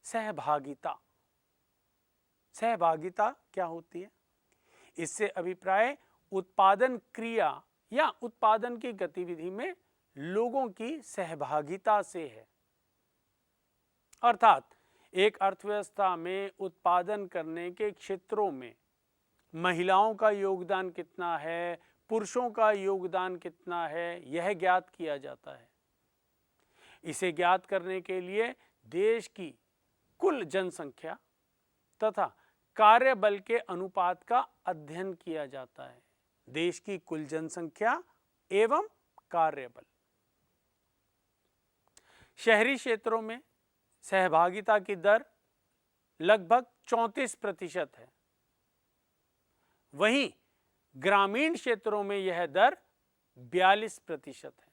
सहभागिता। सहभागिता क्या होती है? इससे अभिप्राय उत्पादन क्रिया या उत्पादन की गतिविधि में लोगों की सहभागिता से है। अर्थात एक अर्थव्यवस्था में उत्पादन करने के क्षेत्रों में महिलाओं का योगदान कितना है, पुरुषों का योगदान कितना है, यह ज्ञात किया जाता है। इसे ज्ञात करने के लिए देश की कुल जनसंख्या तथा कार्यबल के अनुपात का अध्ययन किया जाता है। देश की कुल जनसंख्या एवं कार्यबल। शहरी क्षेत्रों में सहभागिता की दर लगभग 34% है। वहीं ग्रामीण क्षेत्रों में यह दर 42% है।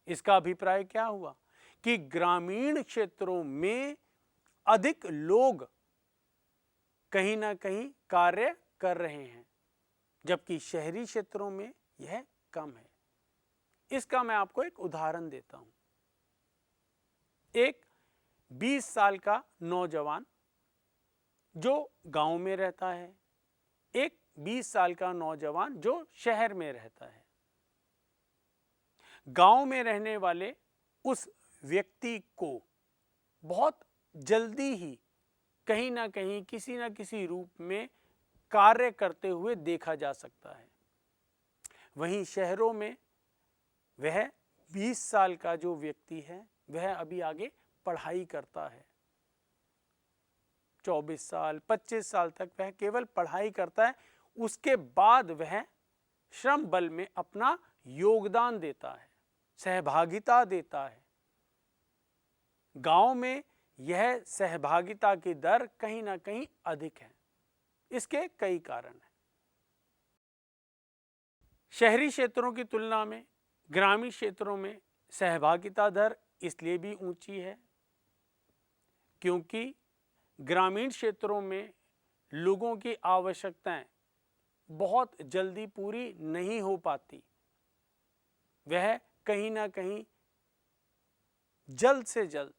इसका अभिप्राय क्या हुआ कि ग्रामीण क्षेत्रों में अधिक लोग कहीं ना कहीं कार्य कर रहे हैं, जबकि शहरी क्षेत्रों में यह कम है। इसका मैं आपको एक उदाहरण देता हूं। एक 20 साल का नौजवान जो गांव में रहता है, एक 20 साल का नौजवान जो शहर में रहता है। गांव में रहने वाले उस व्यक्ति को बहुत जल्दी ही कहीं ना कहीं किसी न किसी रूप में कार्य करते हुए देखा जा सकता है। वहीं शहरों में वह 20 साल का जो व्यक्ति है वह अभी आगे पढ़ाई करता है। 24 साल 25 साल तक वह केवल पढ़ाई करता है। उसके बाद वह श्रम बल में अपना योगदान देता है, सहभागिता देता है। गांव में यह सहभागिता की दर कहीं ना कहीं अधिक है। इसके कई कारण हैं। शहरी क्षेत्रों की तुलना में ग्रामीण क्षेत्रों में सहभागिता दर इसलिए भी ऊंची है क्योंकि ग्रामीण क्षेत्रों में लोगों की आवश्यकताएं बहुत जल्दी पूरी नहीं हो पाती। वह कहीं ना कहीं जल्द से जल्द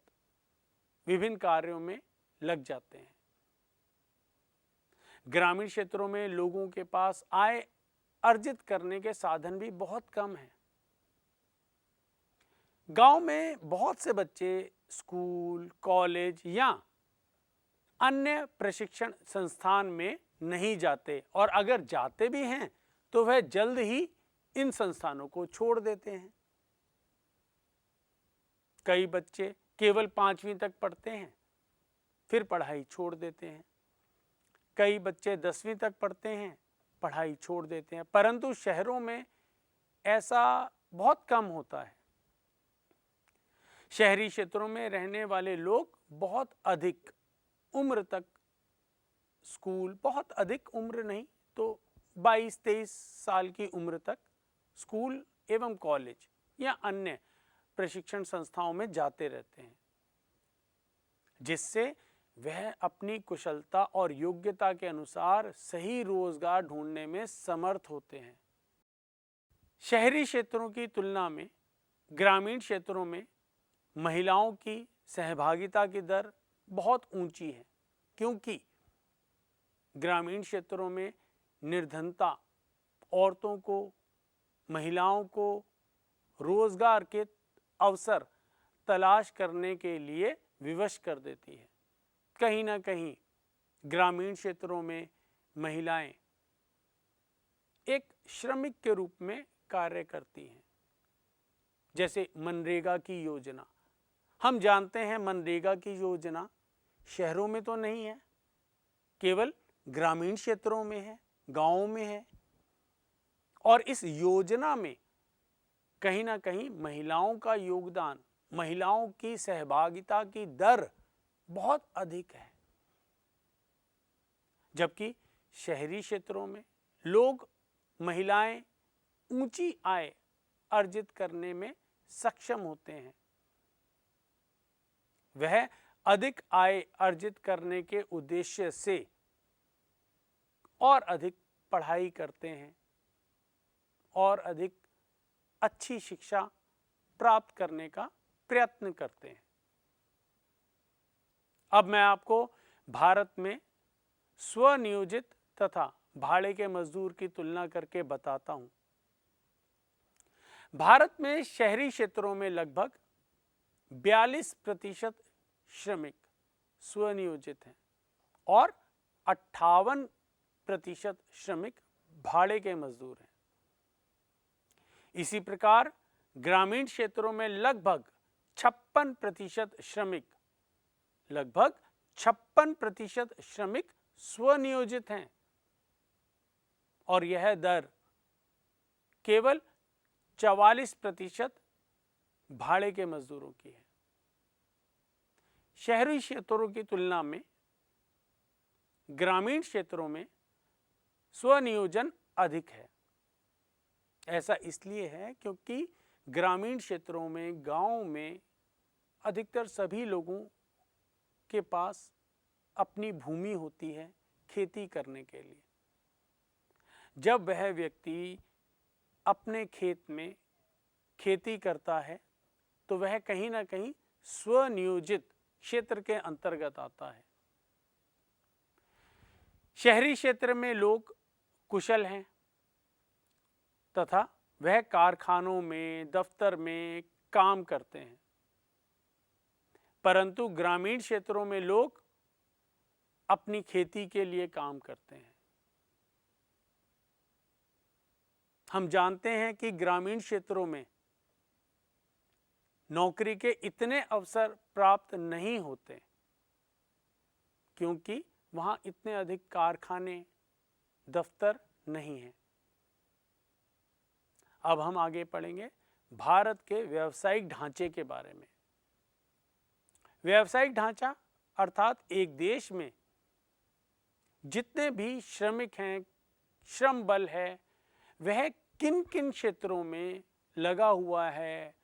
विभिन्न कार्यों में लग जाते हैं। ग्रामीण क्षेत्रों में लोगों के पास आय अर्जित करने के साधन भी बहुत कम हैं। गांव में बहुत से बच्चे स्कूल, कॉलेज या अन्य प्रशिक्षण संस्थान में नहीं जाते, और अगर जाते भी हैं तो वह जल्द ही इन संस्थानों को छोड़ देते हैं। कई बच्चे केवल 5वीं तक पढ़ते हैं, फिर पढ़ाई छोड़ देते हैं। कई बच्चे 10वीं तक पढ़ते हैं, पढ़ाई छोड़ देते हैं। परंतु शहरों में ऐसा बहुत कम होता है। शहरी क्षेत्रों में रहने वाले लोग बहुत अधिक उम्र तक स्कूल, बहुत अधिक उम्र नहीं तो 22-23 साल की उम्र तक स्कूल एवं कॉलेज या अन्य प्रशिक्षण संस्थाओं में जाते रहते हैं, जिससे वह अपनी कुशलता और योग्यता के अनुसार सही रोजगार ढूंढने में समर्थ होते हैं। शहरी क्षेत्रों की तुलना में ग्रामीण क्षेत्रों में महिलाओं की सहभागिता की दर बहुत ऊंची है, क्योंकि ग्रामीण क्षेत्रों में निर्धनता औरतों को, महिलाओं को रोजगार के अवसर तलाश करने के लिए विवश कर देती है। कहीं ना कहीं ग्रामीण क्षेत्रों में महिलाएं एक श्रमिक के रूप में कार्य करती हैं। जैसे मनरेगा की योजना, हम जानते हैं मनरेगा की योजना शहरों में तो नहीं है, केवल ग्रामीण क्षेत्रों में है, गांवों में है। और इस योजना में कहीं ना कहीं महिलाओं का योगदान, महिलाओं की सहभागिता की दर बहुत अधिक है, जबकि शहरी क्षेत्रों में लोग, महिलाएं ऊंची आय अर्जित करने में सक्षम होते हैं। वह अधिक आय अर्जित करने के उद्देश्य से और अधिक पढ़ाई करते हैं और अधिक अच्छी शिक्षा प्राप्त करने का प्रयत्न करते हैं। अब मैं आपको भारत में स्वनियोजित तथा भाड़े के मजदूर की तुलना करके बताता हूं। भारत में शहरी क्षेत्रों में लगभग 42% श्रमिक स्वनियोजित हैं और 58% श्रमिक भाड़े के मजदूर हैं। इसी प्रकार ग्रामीण क्षेत्रों में लगभग 56% श्रमिक स्वनियोजित हैं और यह दर केवल 44% भाड़े के मजदूरों की है। शहरी क्षेत्रों की तुलना में ग्रामीण क्षेत्रों में स्वनियोजन अधिक है। ऐसा इसलिए है क्योंकि ग्रामीण क्षेत्रों में, गांवों में अधिकतर सभी लोगों के पास अपनी भूमि होती है खेती करने के लिए। जब वह व्यक्ति अपने खेत में खेती करता है तो वह कहीं ना कहीं स्वनियोजित क्षेत्र के अंतर्गत आता है। शहरी क्षेत्र में लोग कुशल हैं तथा वह कारखानों में, दफ्तर में काम करते हैं, परंतु ग्रामीण क्षेत्रों में लोग अपनी खेती के लिए काम करते हैं। हम जानते हैं कि ग्रामीण क्षेत्रों में नौकरी के इतने अवसर प्राप्त नहीं होते क्योंकि वहां इतने अधिक कारखाने, दफ्तर नहीं हैं। अब हम आगे पढ़ेंगे भारत के व्यावसायिक ढांचे के बारे में। व्यावसायिक ढांचा अर्थात एक देश में जितने भी श्रमिक हैं, श्रम बल है, वह किन किन क्षेत्रों में लगा हुआ है,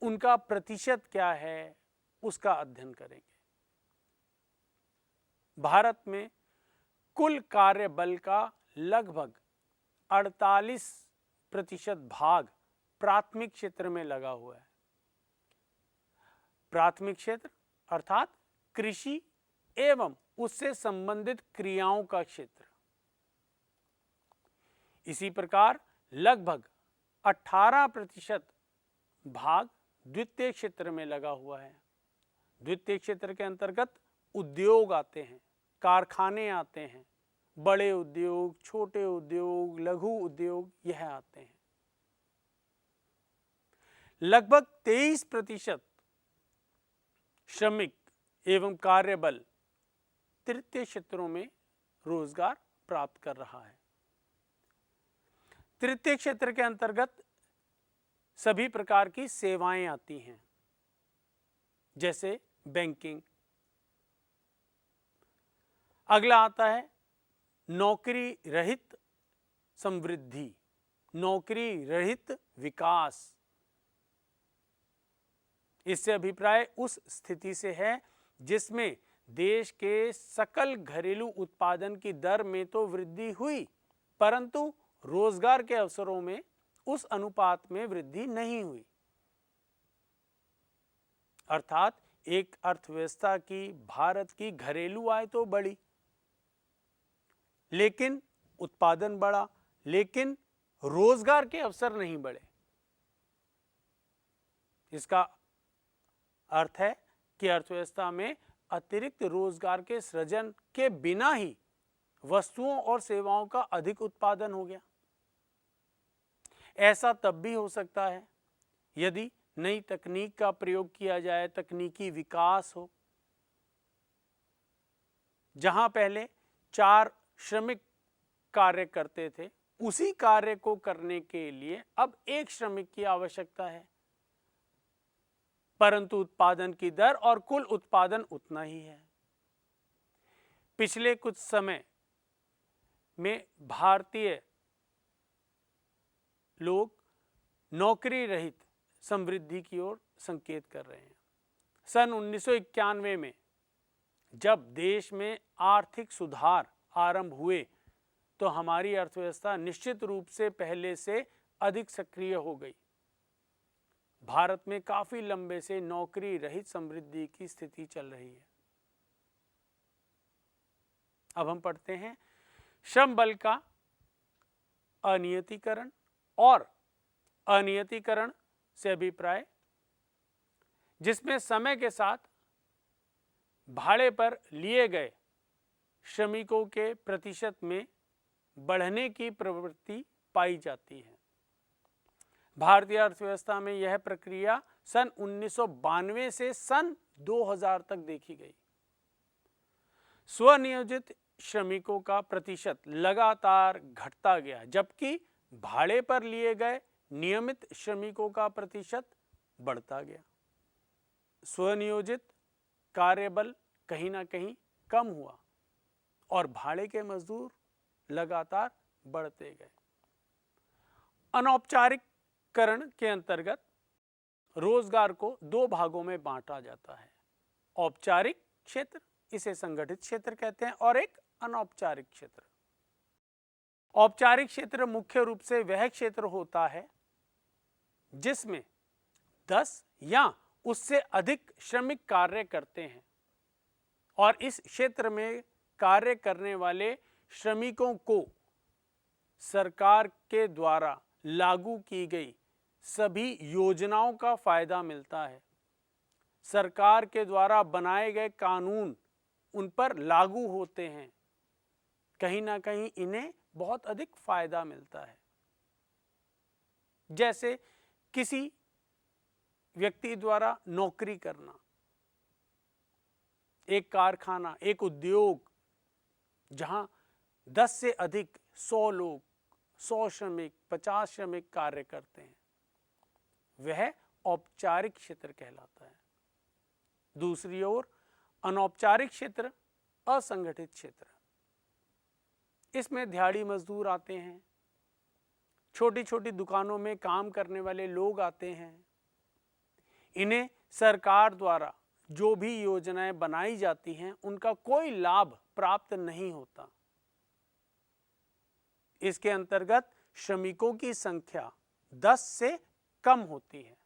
उनका प्रतिशत क्या है, उसका अध्ययन करेंगे। भारत में कुल कार्य बल का लगभग 48% भाग प्राथमिक क्षेत्र में लगा हुआ है। प्राथमिक क्षेत्र अर्थात कृषि एवं उससे संबंधित क्रियाओं का क्षेत्र। इसी प्रकार लगभग 18% भाग द्वितीय क्षेत्र में लगा हुआ है। द्वितीय क्षेत्र के अंतर्गत उद्योग आते हैं, कारखाने आते हैं, बड़े उद्योग, छोटे उद्योग, लघु उद्योग यह आते हैं। लगभग 23% श्रमिक एवं कार्यबल तृतीय क्षेत्रों में रोजगार प्राप्त कर रहा है। तृतीय क्षेत्र के अंतर्गत सभी प्रकार की सेवाएं आती हैं, जैसे बैंकिंग। अगला आता है नौकरी रहित समृद्धि, नौकरी रहित विकास। इससे अभिप्राय उस स्थिति से है जिसमें देश के सकल घरेलू उत्पादन की दर में तो वृद्धि हुई, परंतु रोजगार के अवसरों में उस अनुपात में वृद्धि नहीं हुई। अर्थात एक अर्थव्यवस्था की, भारत की घरेलू आय तो बढ़ी, लेकिन उत्पादन बढ़ा, लेकिन रोजगार के अवसर नहीं बढ़े। इसका अर्थ है कि अर्थव्यवस्था में अतिरिक्त रोजगार के सृजन के बिना ही वस्तुओं और सेवाओं का अधिक उत्पादन हो गया। ऐसा तब भी हो सकता है यदि नई तकनीक का प्रयोग किया जाए, तकनीकी विकास हो। जहां पहले 4 श्रमिक कार्य करते थे, उसी कार्य को करने के लिए अब 1 श्रमिक की आवश्यकता है, परंतु उत्पादन की दर और कुल उत्पादन उतना ही है। पिछले कुछ समय में भारतीय लोग नौकरी रहित समृद्धि की ओर संकेत कर रहे हैं। सन 1991 में जब देश में आर्थिक सुधार आरंभ हुए तो हमारी अर्थव्यवस्था निश्चित रूप से पहले से अधिक सक्रिय हो गई। भारत में काफी लंबे से नौकरी रहित समृद्धि की स्थिति चल रही है। अब हम पढ़ते हैं श्रम बल का अनियतीकरण और अनियतीकरण से अभिप्राय, जिसमें समय के साथ भाड़े पर लिए गए श्रमिकों के प्रतिशत में बढ़ने की प्रवृत्ति पाई जाती है। भारतीय अर्थव्यवस्था में यह प्रक्रिया सन 1992 से सन 2000 तक देखी गई। स्वनियोजित श्रमिकों का प्रतिशत लगातार घटता गया, जबकि भाड़े पर लिए गए नियमित श्रमिकों का प्रतिशत बढ़ता गया। स्वनियोजित कार्यबल कहीं ना कहीं कम हुआ और भाड़े के मजदूर लगातार बढ़ते गए। अनौपचारिककरण के अंतर्गत रोजगार को दो भागों में बांटा जाता है। औपचारिक क्षेत्र, इसे संगठित क्षेत्र कहते हैं, और एक अनौपचारिक क्षेत्र। औपचारिक क्षेत्र मुख्य रूप से वह क्षेत्र होता है जिसमें 10 या उससे अधिक श्रमिक कार्य करते हैं और इस क्षेत्र में कार्य करने वाले श्रमिकों को सरकार के द्वारा लागू की गई सभी योजनाओं का फायदा मिलता है। सरकार के द्वारा बनाए गए कानून उन पर लागू होते हैं, कहीं ना कहीं इन्हें बहुत अधिक फायदा मिलता है। जैसे किसी व्यक्ति द्वारा नौकरी करना, एक कारखाना, एक उद्योग जहां 10 से अधिक 100 लोग, 100 श्रमिक, 50 श्रमिक कार्य करते हैं, वह औपचारिक क्षेत्र कहलाता है। दूसरी ओर अनौपचारिक क्षेत्र असंगठित क्षेत्र, इसमें दिहाड़ी मजदूर आते हैं, छोटी छोटी दुकानों में काम करने वाले लोग आते हैं। इन्हें सरकार द्वारा जो भी योजनाएं बनाई जाती हैं उनका कोई लाभ प्राप्त नहीं होता। इसके अंतर्गत श्रमिकों की संख्या 10 से कम होती है।